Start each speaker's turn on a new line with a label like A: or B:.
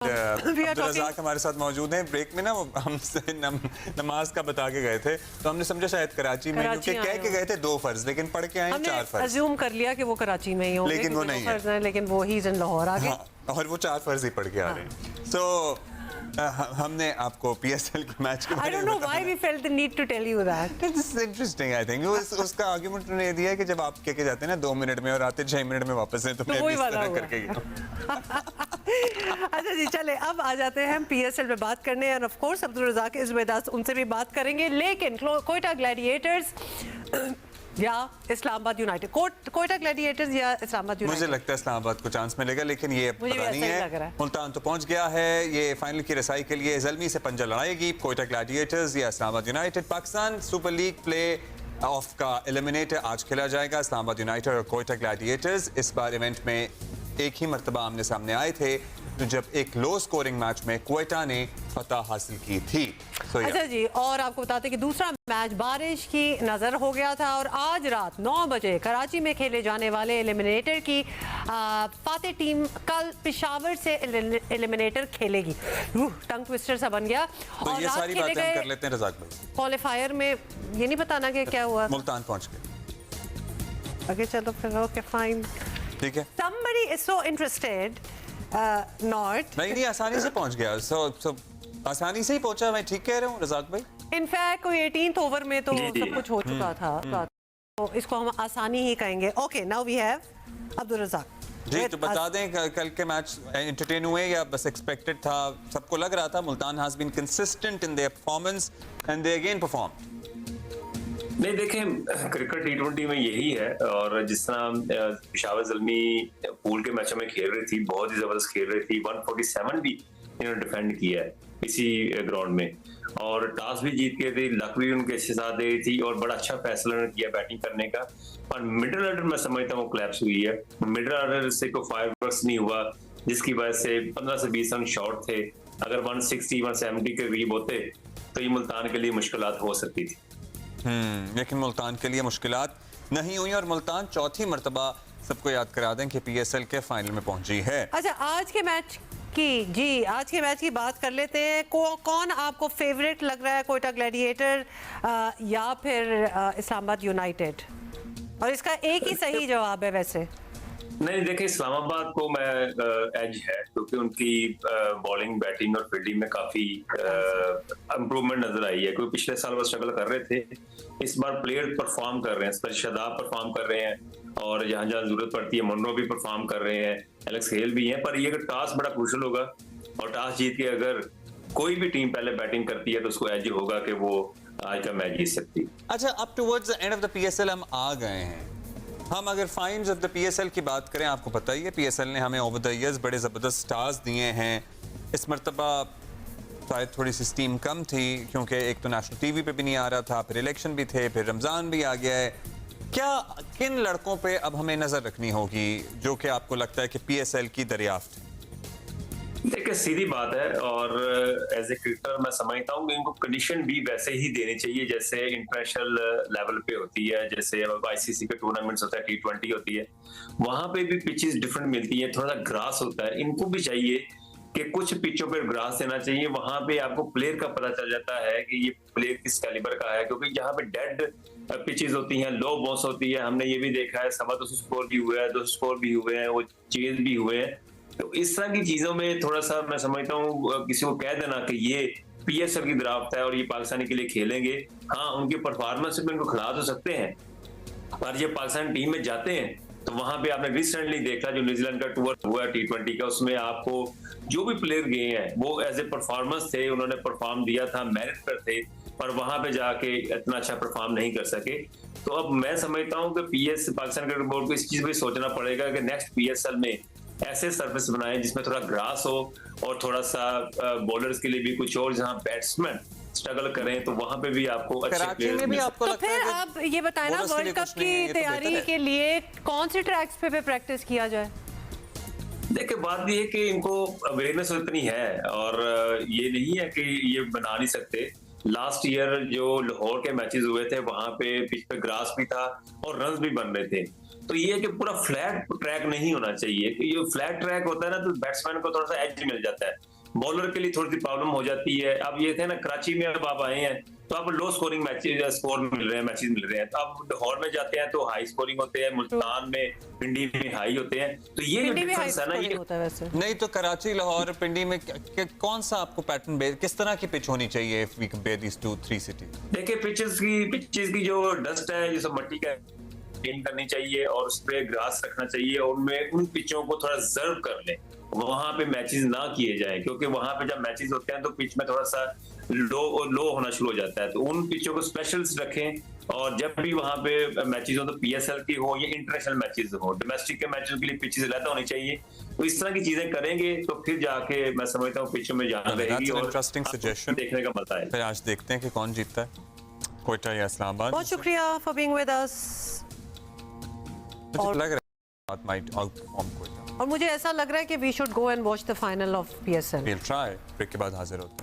A: अब्दुल रज़ाक हमारे साथ मौजूद हैं। ब्रेक में ना वो हमसे नमाज का बता के गए थे, तो हमने समझा शायद कराची में, क्योंकि कह के गए थे 2 फर्ज, लेकिन पढ़ के आए 4 फर्ज।
B: अज्यूम कर लिया कि वो कराची में ही होंगे,
A: लेकिन वो नहीं है,
B: लेकिन वो ही इन लाहौर आ गए।
A: और वो 4 फर्ज ही पढ़ के आ रहे हैं। सो हमने आपको पीएसएल के मैच के बारे में, I don't know why we felt the need to tell you that. It's interesting, I think. उसका आर्गुमेंट उन्होंने ये दिया है कि जब आप कह के जाते हैं ना 2 मिनट में और आते 6 मिनट में वापस हैं, तो मैं भी इस तरह करके गया।
B: अच्छा जी, चले अब आ जाते हैं हम पीएसएल पे बात करने, और ऑफ कोर्स अब्दुल रज़ाक इस वजह उनसे भी बात करेंगे, लेकिन कोयटा ग्लैडिएटर्स या इस्लामाबाद यूनाइटेड, कोयटा ग्लैडिएटर्स या इस्लामाबाद यूनाइटेड।
A: मुझे लगता है इस्लामाबाद को चांस मिलेगा, लेकिन ये पता नहीं है। मुल्तान तो पहुंच गया है, ये फाइनल की रसाई के लिए ज़ल्मी से पंजा लड़ाएगी। कोयटा ग्लैडिएटर्स या Islamabad United. Pakistan super league play of का एलिमिनेटर आज खेला जाएगा। इस्लामाबाद यूनाइटेड और कोयटा ग्लैडिएटर्स इस बार इवेंट में एक ही मरतबा आमने सामने आए थे, तो जब एक लो स्कोरिंग मैच में कोयटा ने फतह हासिल की थी।
B: अच्छा जी, और आपको बताते कि दूसरा मैच बारिश की नजर हो गया था, और आज रात 9 बजे कराची में खेले जाने वाले एलिमिनेटर की फातेह टीम कल पेशावर से एलिमिनेटर खेलेगी। टंग ट्विस्टर सा बन गया।
A: तो और ये सारी बातें हम कर लेते हैं रज़ाक भाई।
B: क्वालिफायर में ये नहीं बताना कि क्या हुआ,
A: मुल्तान पहुंच गए।
B: आगे चलो फिर, ओके फाइन,
A: ठीक है।
B: Somebody is so interested, not
A: नहीं आसानी से पहुंच गया। so आसानी से ही पहुंचा। मैं ठीक कह रहा हूँ रज़ाक भाई?
B: इनफैक्ट कोई 18th ओवर में तो सब कुछ हो चुका था, तो इसको हम आसानी ही कहेंगे। Okay, now we have Abdul Razzaq
A: ji. तो बता दें कल के मैच एंटरटेन हुए या बस एक्सपेक्टेड था? सबको लग रहा था Multan has been consistent in their performance and they again perform.
C: नहीं, देखें क्रिकेट T20 में यही है, और जिस तरह पेशावर ज़ल्मी पूल के मैचों में खेल रही थी, बहुत ही जबरदस्त खेल रही थी। 147 भी इन्होंने डिफेंड किया है इसी ग्राउंड में, और टॉस भी जीत के थे, लक भी उनके अच्छे साथ दे रही थी, और बड़ा अच्छा फैसला उन्होंने किया बैटिंग करने का। और मिडिल ऑर्डर मैं समझता हूँ क्लैप्स हुई है। मिडिल ऑर्डर से कोई फायरवर्क्स नहीं हुआ, जिसकी वजह से 15 से 20 रन शॉर्ट थे। अगर 160 170 के करीब होते तो ये मुल्तान के लिए मुश्किलात हो सकती थी।
A: लेकिन मुल्तान के लिए मुश्किलात नहीं हुई, और मुल्तान चौथी मरतबा, सबको याद करा दें कि पीएसएल के फाइनल में पहुंची है।
B: अच्छा, आज के मैच की बात कर लेते हैं। कौन आपको फेवरेट लग रहा है, कोयटा ग्लैडिएटर या फिर इस्लामाबाद यूनाइटेड? और इसका एक ही सही जवाब है वैसे।
C: नहीं, देखिए इस्लामाबाद को मैं एज है, क्योंकि उनकी बॉलिंग, बैटिंग और फील्डिंग में काफी इम्प्रूवमेंट नजर आई है। क्योंकि पिछले साल वो स्ट्रगल कर रहे थे, इस बार प्लेयर परफॉर्म कर रहे हैं, स्पेशली शादाब परफॉर्म कर रहे हैं, और जहां जहां जरूरत पड़ती है मुनरो भी परफॉर्म कर रहे हैं, एलेक्स हेल भी हैं। पर ये अगर टॉस बड़ा क्रूशियल होगा, और टॉस जीत के अगर कोई भी टीम पहले बैटिंग करती है तो उसको एज होगा कि वो आज का मैच जीत सकती है।
A: अच्छा, up towards the end of the PSL हम आ गए हैं। हम अगर फाइंड्स ऑफ द पीएसएल की बात करें, आपको पता ही है पीएसएल ने हमें ओवर द इयर्स बड़े ज़बरदस्त स्टार्स दिए हैं। इस मरतबा शायद थोड़ी सी स्टीम कम थी, क्योंकि एक तो नेशनल टीवी पे भी नहीं आ रहा था, फिर इलेक्शन भी थे, फिर रमज़ान भी आ गया है। क्या किन लड़कों पे अब हमें नज़र रखनी होगी जो कि आपको लगता है कि पीएसएल की दरियाफ्त?
C: देखिए सीधी बात है, और एज ए क्रिकेटर मैं समझता हूँ कि इनको कंडीशन भी वैसे ही देनी चाहिए जैसे इंटरनेशनल लेवल पे होती है। जैसे आईसीसी के टूर्नामेंट्स होता है, T20 होती है, वहां पे भी पिचेस डिफरेंट मिलती है, थोड़ा सा ग्रास होता है। इनको भी चाहिए कि कुछ पिचों पे ग्रास देना चाहिए, वहां पे आपको प्लेयर का पता चल जाता है कि ये प्लेयर किस कैलिबर का है। क्योंकि यहाँ पे डेड पिचेस होती हैं, लो बॉस होती है, हमने ये भी देखा है, 250 स्कोर भी हुए हैं, 200 स्कोर भी हुए हैं, वो चेज भी हुए हैं। तो इस तरह की चीजों में थोड़ा सा मैं समझता हूँ किसी को कह देना कि ये पीएसएल की ड्राफ्ट है और ये पाकिस्तानी के लिए खेलेंगे, हाँ उनकी परफॉर्मेंस में इनको खिला तो सकते हैं, पर जब पाकिस्तान टीम में जाते हैं तो वहां पे आपने रिसेंटली देखा जो न्यूजीलैंड का टूर हुआ T20 का, उसमें आपको जो भी प्लेयर गए हैं वो एज ए परफॉर्मेंस थे, उन्होंने परफॉर्म दिया था, मेरिट पर थे, पर वहां पे जाके इतना अच्छा परफॉर्म नहीं कर सके। तो अब मैं समझता हूँ कि पाकिस्तान क्रिकेट बोर्ड को इस चीज पे सोचना पड़ेगा कि नेक्स्ट पीएसएल में ऐसे सर्विस बनाए जिसमें थोड़ा ग्रास हो, और थोड़ा सा बॉलर्स के लिए भी कुछ, और जहां बैट्समैन स्ट्रगल करें तो वहां पे भी आपको अच्छे प्लेयर्स मिल सकते हैं।
B: तो फिर आप ये बताएं ना, वर्ल्ड कप की तैयारी के लिए कौन से ट्रैक्स पे प्रैक्टिस किया जाए?
C: देखिए बात ये है कि इनको अवेयरनेस इतनी है, और ये नहीं है कि ये बना नहीं सकते। लास्ट ईयर जो लाहौर के मैचेस हुए थे वहां पे पिच पे ग्रास भी था और रन्स भी बन रहे थे, तो ये है कि पूरा फ्लैट ट्रैक नहीं होना चाहिए। ये फ्लैट ट्रैक होता है ना तो बैट्समैन को थोड़ा सा एज मिल जाता है, बॉलर के लिए थोड़ी सी प्रॉब्लम हो जाती है। अब ये थे ना कराची में अब आप आए हैं तो आप लो स्कोरिंग मैचेस स्कोर मिल रहे हैं, मैचेस मिल रहे हैं। तो आप लाहौर में जाते हैं तो हाई स्कोरिंग होते हैं, मुल्तान में, पिंडी में हाई होते हैं। तो ये जो
B: पिंडी भी हाई
C: डिफरेंस है ना,
B: स्कोरिंग
C: ये
B: होता है वैसे।
A: नहीं तो कराची, लाहौर, पिंडी में कौन सा आपको पैटर्न, किस तरह की पिच होनी चाहिए if we compare these 2-3 cities?
C: देखिए पिचेस की जो डस्ट है, जो सब मट्टी का क्लीन करनी चाहिए और उस पे ग्रास रखना चाहिए और उनमें उन पिचों को थोड़ा रिजर्व कर लें, वहां पे मैचेस ना किए जाए, क्योंकि वहां पे जब मैचेस होते हैं तो पिच में थोड़ा सा लो होना शुरू हो जाता है। तो उन पिचों को स्पेशल्स रखें और जब भी वहां पे मैचेस हो तो पीएसएल की हो या इंटरनेशनल मैचेस हो, डोमेस्टिक के मैचेस के लिए पिचेस अलग होनी चाहिए। तो इस तरह की चीजें करेंगे तो फिर जाके मैं समझता हूँ पिचों में जान रहेगी और
A: इंटरेस्टिंग सजेशन
C: देखने का मजा है।
A: फिर आज देखते हैं कि कौन जीतता है, कोयटा या इस्लामाबाद।
B: बहुत शुक्रिया फॉर बीइंग विद अस।
A: मुझे लग रहा है माइट आउटपरफॉर्म कोयटा,
B: और मुझे ऐसा लग रहा है कि we should go and watch the final of PSL.
A: Will try. Break के बाद हाजिर होते हैं।